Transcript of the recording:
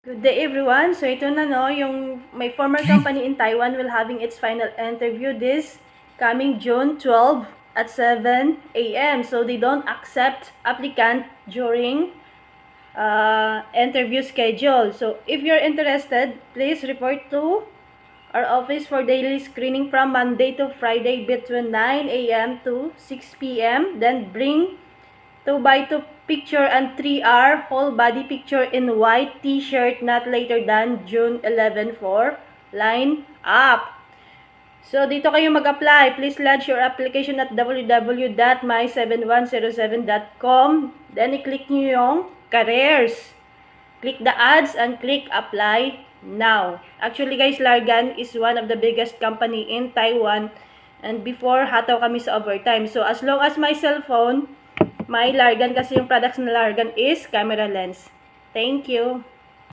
Good day everyone. So ito na no, yung my former company in Taiwan will having its final interview this coming June 12 at 7 a.m. So they don't accept applicant during interview schedule. So if you're interested, please report to our office for daily screening from Monday to Friday between 9 a.m. to 6 p.m. Then bring 2x2 picture and 3R whole body picture in white t-shirt not later than June 11 for line up. So, dito kayo mag-apply. Please lodge your application at www.my7107.com. Then, i-click nyo yung careers. Click the ads and click apply now. Actually, guys, Largan is one of the biggest company in Taiwan. And before, hataw kami sa overtime. So, as long as my cellphone, may Largan kasi yung products na Largan is camera lens. Thank you.